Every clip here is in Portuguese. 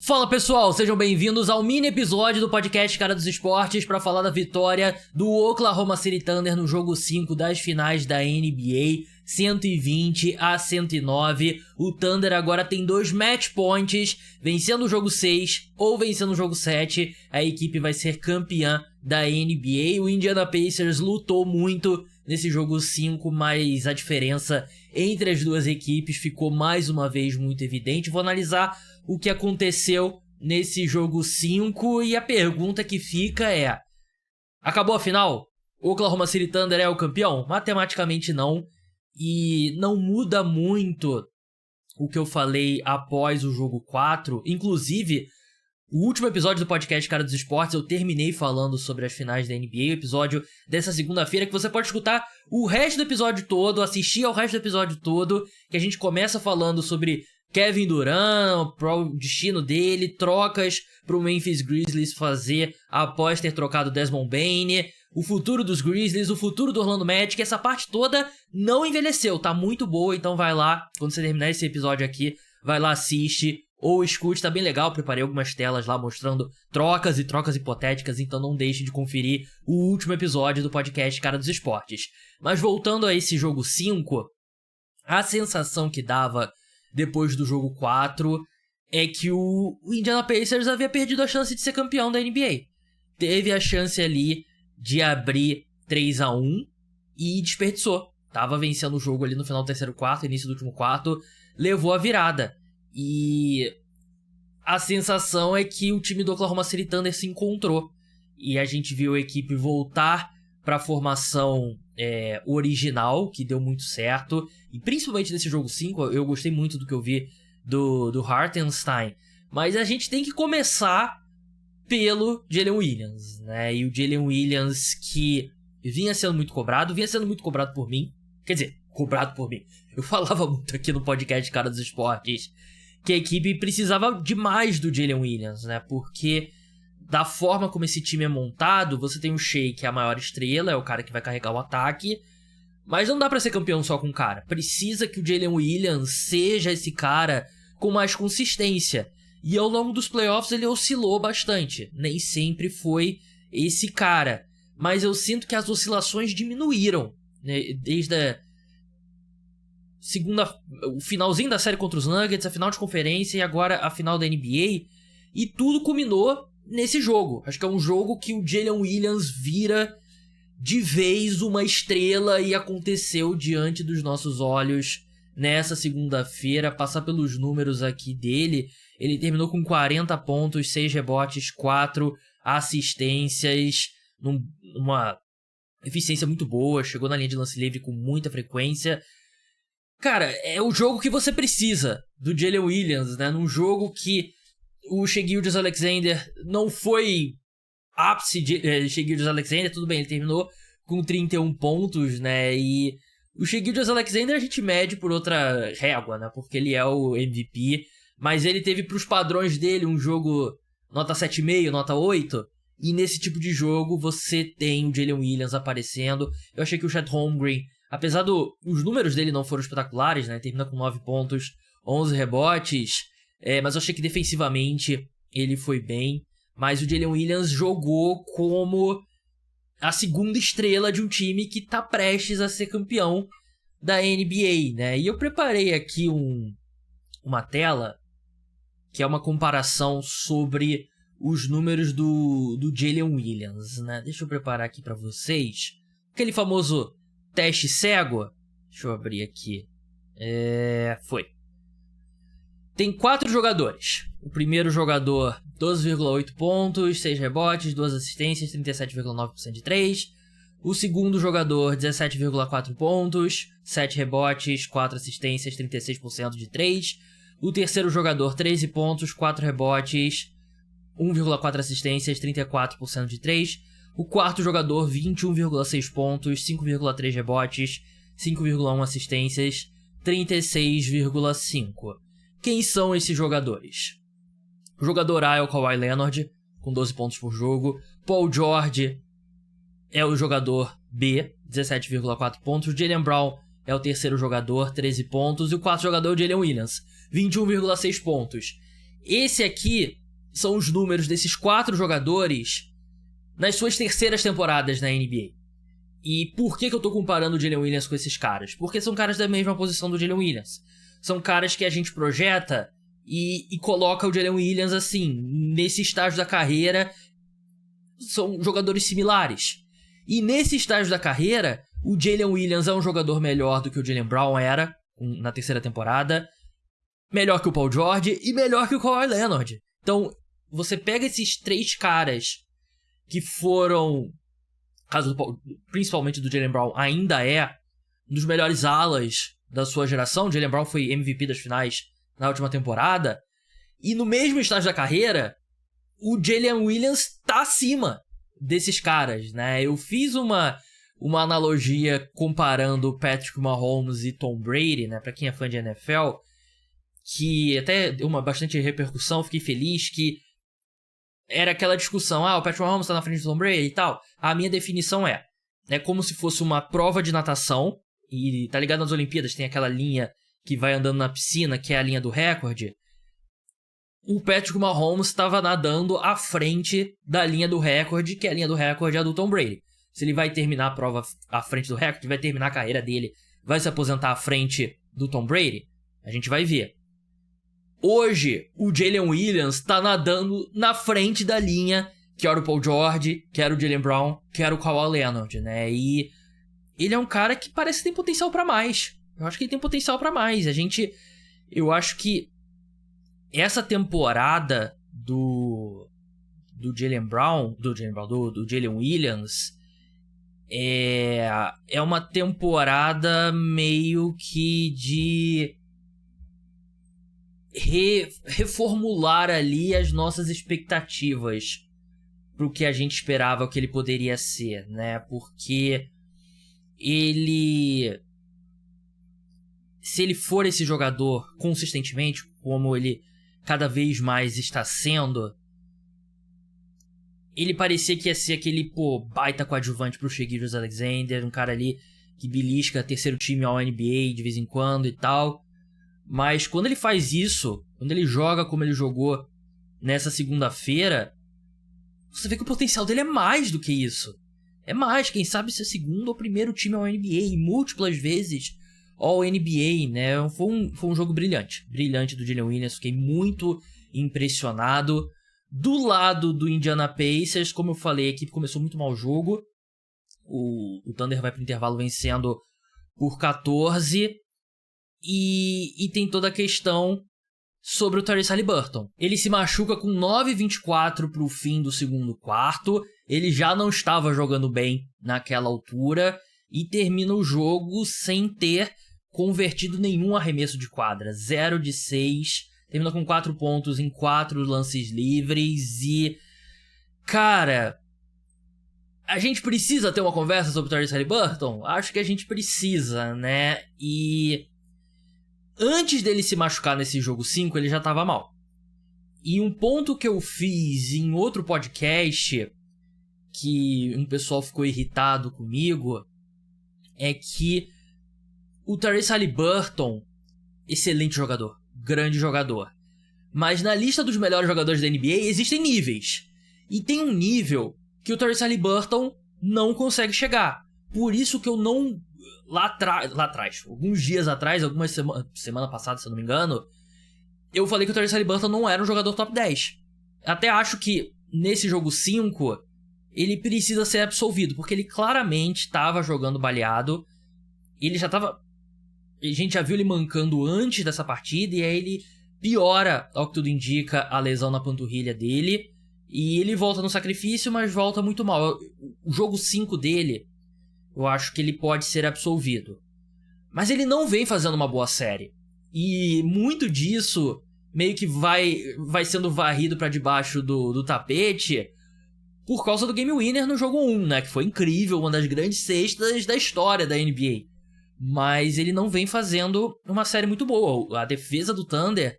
Fala pessoal, sejam bem-vindos ao mini episódio do podcast Cara dos Esportes para falar da vitória do Oklahoma City Thunder no jogo 5 das finais da NBA, 120-109. O Thunder agora tem 2 match points, vencendo o jogo 6 ou vencendo o jogo 7, a equipe vai ser campeã da NBA. O Indiana Pacers lutou muito nesse jogo 5, mas a diferença entre as duas equipes ficou mais uma vez muito evidente. Vou analisar o que aconteceu nesse jogo 5 e a pergunta que fica é: acabou a final? O Oklahoma City Thunder é o campeão? Matematicamente não, e não muda muito o que eu falei após o jogo 4. Inclusive, o último episódio do podcast Cara dos Esportes eu terminei falando sobre as finais da NBA, o episódio dessa segunda-feira, que você pode escutar o resto do episódio todo, assistir ao resto do episódio todo, que a gente começa falando sobre Kevin Durant, o destino dele, trocas para o Memphis Grizzlies fazer após ter trocado Desmond Bane, o futuro dos Grizzlies, o futuro do Orlando Magic. Essa parte toda não envelheceu, tá muito boa, então vai lá, quando você terminar esse episódio aqui, vai lá, assiste ou escute, tá bem legal. Preparei algumas telas lá mostrando trocas e trocas hipotéticas, então não deixe de conferir o último episódio do podcast Cara dos Esportes. Mas voltando a esse jogo 5, a sensação que dava depois do jogo 4 é que o Indiana Pacers havia perdido a chance de ser campeão da NBA. Teve a chance ali de abrir 3-1 e desperdiçou. Tava vencendo o jogo ali no final do terceiro quarto, início do último quarto, levou a virada. E a sensação é que o time do Oklahoma City Thunder se encontrou. E a gente viu a equipe voltar para a formação original, que deu muito certo. E principalmente nesse jogo 5, eu gostei muito do que eu vi do Hartenstein. Mas a gente tem que começar pelo Jalen Williams, né? E o Jalen Williams, que vinha sendo muito cobrado por mim. Quer dizer, cobrado por mim. Eu falava muito aqui no podcast Cara dos Esportes que a equipe precisava demais do Jalen Williams, né? Porque da forma como esse time é montado, você tem o Shea, que é a maior estrela, é o cara que vai carregar o ataque, mas não dá pra ser campeão só com um cara. Precisa que o Jalen Williams seja esse cara com mais consistência. E ao longo dos playoffs ele oscilou bastante. Nem sempre foi esse cara. Mas eu sinto que as oscilações diminuíram, né? Desde o finalzinho da série contra os Nuggets, a final de conferência e agora a final da NBA. E tudo culminou nesse jogo. Acho que é um jogo que o Jalen Williams vira de vez uma estrela e aconteceu diante dos nossos olhos nessa segunda-feira. Passar pelos números aqui dele, ele terminou com 40 pontos, 6 rebotes, 4 assistências, numa eficiência muito boa, chegou na linha de lance livre com muita frequência. Cara, é o jogo que você precisa do Jalen Williams, né? Num jogo que o Shai Gilgeous-Alexander não foi ápice de Shai Gilgeous-Alexander, tudo bem, ele terminou com 31 pontos, né? E o Shai Gilgeous-Alexander a gente mede por outra régua, né? Porque ele é o MVP, mas ele teve pros padrões dele um jogo nota 7,5, nota 8, e nesse tipo de jogo você tem o Jalen Williams aparecendo. Eu achei que o Chet Holmgren, apesar os números dele não foram espetaculares, né? Termina com 9 pontos, 11 rebotes, mas eu achei que defensivamente ele foi bem. Mas o Jalen Williams jogou como a segunda estrela de um time que tá prestes a ser campeão da NBA, né? E eu preparei aqui uma tela que é uma comparação sobre os números do Jalen Williams, né? Deixa eu preparar aqui pra vocês. Aquele famoso teste cego. Deixa eu abrir aqui. Foi. Tem 4 jogadores. O primeiro jogador, 12,8 pontos, 6 rebotes, 2 assistências, 37,9% de 3. O segundo jogador, 17,4 pontos, 7 rebotes, 4 assistências, 36% de 3. O terceiro jogador, 13 pontos, 4 rebotes, 1,4 assistências, 34% de 3. O quarto jogador, 21,6 pontos, 5,3 rebotes, 5,1 assistências, 36,5%. Quem são esses jogadores? O jogador A é o Kawhi Leonard, com 12 pontos por jogo. Paul George é o jogador B, 17,4 pontos. Jaylen Brown é o terceiro jogador, 13 pontos. E o quarto jogador é o Jalen Williams, 21,6 pontos. Esse aqui são os números desses 4 jogadores nas suas terceiras temporadas na NBA. E por que eu tô comparando o Jalen Williams com esses caras? Porque são caras da mesma posição do Jalen Williams. São caras que a gente projeta e coloca o Jalen Williams assim, nesse estágio da carreira. São jogadores similares. E nesse estágio da carreira, o Jalen Williams é um jogador melhor do que o Jaylen Brown era na terceira temporada. Melhor que o Paul George e melhor que o Kawhi Leonard. Então, você pega esses 3 caras que foram, caso principalmente do Jaylen Brown, ainda é um dos melhores alas da sua geração. O Jaylen Brown foi MVP das finais na última temporada. E no mesmo estágio da carreira, o Jalen Williams tá acima desses caras, né? Eu fiz uma analogia comparando Patrick Mahomes e Tom Brady, né? Pra quem é fã de NFL, que até deu bastante repercussão, fiquei feliz que era aquela discussão, o Patrick Mahomes tá na frente do Tom Brady e tal. A minha definição é como se fosse uma prova de natação, e tá ligado nas Olimpíadas, tem aquela linha que vai andando na piscina, que é a linha do recorde. O Patrick Mahomes estava nadando à frente da linha do recorde, que é a linha do recorde é a do Tom Brady. Se ele vai terminar a prova à frente do recorde, vai terminar a carreira dele, vai se aposentar à frente do Tom Brady, a gente vai ver. Hoje, o Jalen Williams tá nadando na frente da linha, que era o Paul George, que era o Jaylen Brown, que era o Kawhi Leonard, né? E ele é um cara que parece que tem potencial pra mais. Eu acho que ele tem potencial pra mais. Eu acho que essa temporada do Jaylen Brown, do Jalen Williams, é uma temporada meio que de reformular ali as nossas expectativas pro que a gente esperava que ele poderia ser, né? Porque se ele for esse jogador consistentemente, como ele cada vez mais está sendo, ele parecia que ia ser aquele, baita coadjuvante pro Shai Gilgeous-Alexander, um cara ali que belisca terceiro time ao NBA de vez em quando e tal. Mas quando ele faz isso, quando ele joga como ele jogou nessa segunda-feira, você vê que o potencial dele é mais do que isso. É mais, quem sabe ser segundo ou primeiro time ao NBA, múltiplas vezes ao NBA, né? Foi um jogo brilhante do Jalen Williams, fiquei muito impressionado. Do lado do Indiana Pacers, como eu falei, a equipe começou muito mal o jogo. O Thunder vai pro intervalo vencendo por 14. E tem toda a questão sobre o Tyrese Haliburton. Ele se machuca com 9:24 pro fim do segundo quarto. Ele já não estava jogando bem naquela altura e termina o jogo sem ter convertido nenhum arremesso de quadra. 0 de 6. Termina com 4 pontos em 4 lances livres e... Cara, a gente precisa ter uma conversa sobre o Tyrese Haliburton? Acho que a gente precisa, né? E antes dele se machucar nesse jogo 5, ele já tava mal. E um ponto que eu fiz em outro podcast, que um pessoal ficou irritado comigo, é que o Tyrese Haliburton, excelente jogador, grande jogador, mas na lista dos melhores jogadores da NBA existem níveis. E tem um nível que o Tyrese Haliburton não consegue chegar. Por isso que eu não... Lá atrás, alguns dias atrás, semana passada, se eu não me engano, eu falei que o Tyrese Haliburton não era um jogador top 10. Até acho que nesse jogo 5 ele precisa ser absolvido, porque ele claramente estava jogando baleado. Ele já estava... A gente já viu ele mancando antes dessa partida, e aí ele piora, ao que tudo indica, a lesão na panturrilha dele. E ele volta no sacrifício, mas volta muito mal. O jogo 5 dele, eu acho que ele pode ser absolvido. Mas ele não vem fazendo uma boa série. E muito disso meio que vai sendo varrido pra debaixo do tapete por causa do Game Winner no jogo 1, né? Que foi incrível, uma das grandes cestas da história da NBA. Mas ele não vem fazendo uma série muito boa. A defesa do Thunder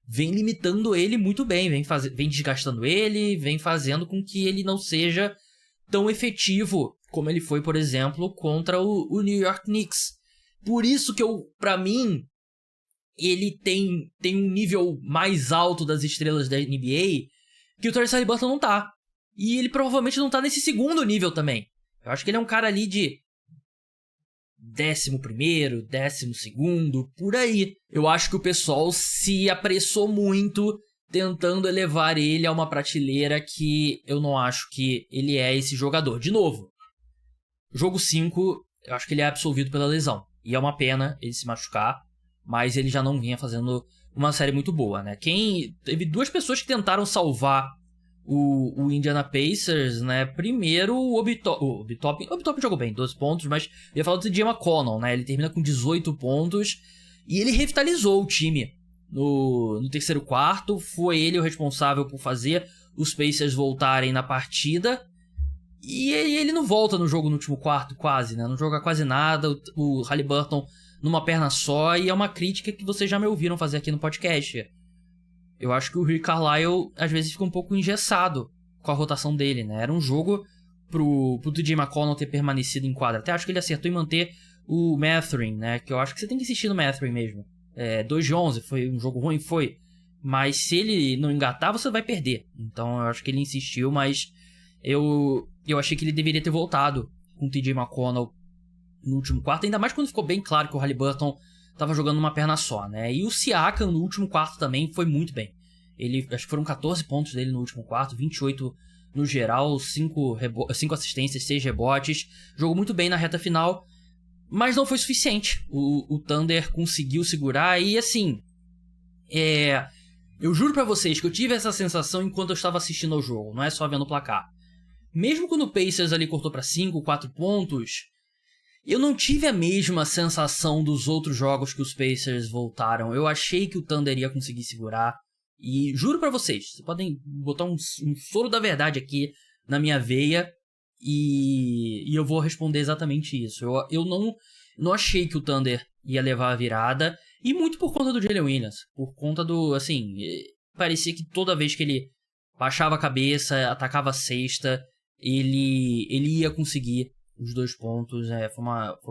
vem limitando ele muito bem, vem desgastando ele, vem fazendo com que ele não seja tão efetivo como ele foi, por exemplo, contra o New York Knicks. Por isso que pra mim, ele tem um nível mais alto das estrelas da NBA que o Tyrese Haliburton não tá. E ele provavelmente não tá nesse segundo nível também. Eu acho que ele é um cara ali de 11º, 12º, por aí. Eu acho que o pessoal se apressou muito tentando elevar ele a uma prateleira que eu não acho que ele é esse jogador. De novo, jogo 5, eu acho que ele é absolvido pela lesão. E é uma pena ele se machucar, mas ele já não vinha fazendo uma série muito boa, né? Teve duas pessoas que tentaram salvar o Indiana Pacers, né? Primeiro, o Obi Toppin jogou bem, 12 pontos, mas eu ia falar do TJ McConnell, né? Ele termina com 18 pontos e ele revitalizou o time no terceiro quarto. Foi ele o responsável por fazer os Pacers voltarem na partida. E ele não volta no jogo no último quarto, quase, né? Não joga quase nada. O Haliburton numa perna só. E é uma crítica que vocês já me ouviram fazer aqui no podcast. Eu acho que o Rick Carlisle, às vezes, fica um pouco engessado com a rotação dele, né? Era um jogo pro TJ McConnell ter permanecido em quadra. Até acho que ele acertou em manter o Mathurin, né? Que eu acho que você tem que insistir no Mathurin mesmo. 2 de 11, foi um jogo ruim? Foi. Mas se ele não engatar, você vai perder. Então eu acho que ele insistiu, mas eu achei que ele deveria ter voltado com o TJ McConnell no último quarto. Ainda mais quando ficou bem claro que o Haliburton tava jogando uma perna só, né? E o Siakam no último quarto também foi muito bem. Acho que foram 14 pontos dele no último quarto, 28 no geral, 5 assistências, 6 rebotes. Jogou muito bem na reta final, mas não foi suficiente. O Thunder conseguiu segurar e assim... Eu juro pra vocês que eu tive essa sensação enquanto eu estava assistindo ao jogo, não é só vendo o placar. Mesmo quando o Pacers ali cortou pra 5, 4 pontos... Eu não tive a mesma sensação dos outros jogos que os Pacers voltaram. Eu achei que o Thunder ia conseguir segurar. E juro pra vocês, vocês podem botar um soro da verdade aqui na minha veia. E eu vou responder exatamente isso. Eu não achei que o Thunder ia levar a virada. E muito por conta do Jalen Williams. Por conta do, assim... Parecia que toda vez que ele baixava a cabeça, atacava a cesta, ele ia conseguir os 2 pontos. Foi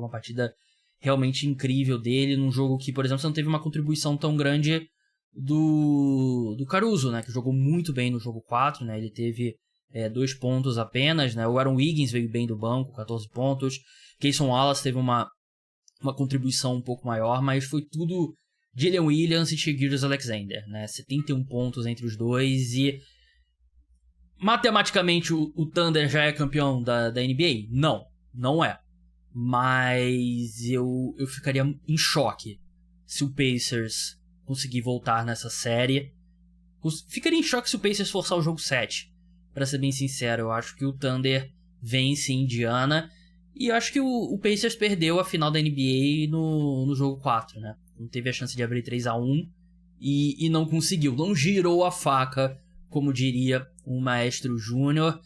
uma partida realmente incrível dele, num jogo que, por exemplo, você não teve uma contribuição tão grande do Caruso, né, que jogou muito bem no jogo 4, né, ele teve 2 pontos apenas, né, o Aaron Wiggins veio bem do banco, 14 pontos, Cason Wallace teve uma contribuição um pouco maior, mas foi tudo Jalen Williams e Shai Gilgeous-Alexander, né, 71 pontos entre os dois. E matematicamente o Thunder já é campeão da NBA? Não é. Mas eu ficaria em choque se o Pacers conseguir voltar nessa série. Ficaria em choque se o Pacers forçar o jogo 7. Pra ser bem sincero, eu acho que o Thunder vence Indiana. E eu acho que o Pacers perdeu a final da NBA no jogo 4, né? Não teve a chance de abrir 3-1 e não conseguiu. Não girou a faca, como diria o Maestro Júnior.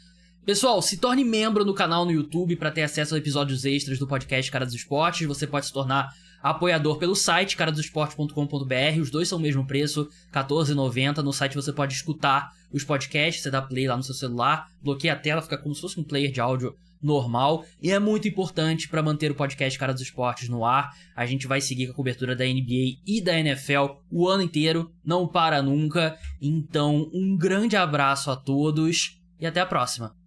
Pessoal, se torne membro no canal no YouTube para ter acesso a episódios extras do podcast Cara dos Esportes. Você pode se tornar apoiador pelo site caradosesportes.com.br. Os dois são o mesmo preço, R$14,90. No site você pode escutar os podcasts, você dá play lá no seu celular, bloqueia a tela, fica como se fosse um player de áudio normal. E é muito importante para manter o podcast Cara dos Esportes no ar. A gente vai seguir com a cobertura da NBA e da NFL o ano inteiro, não para nunca. Então, um grande abraço a todos e até a próxima.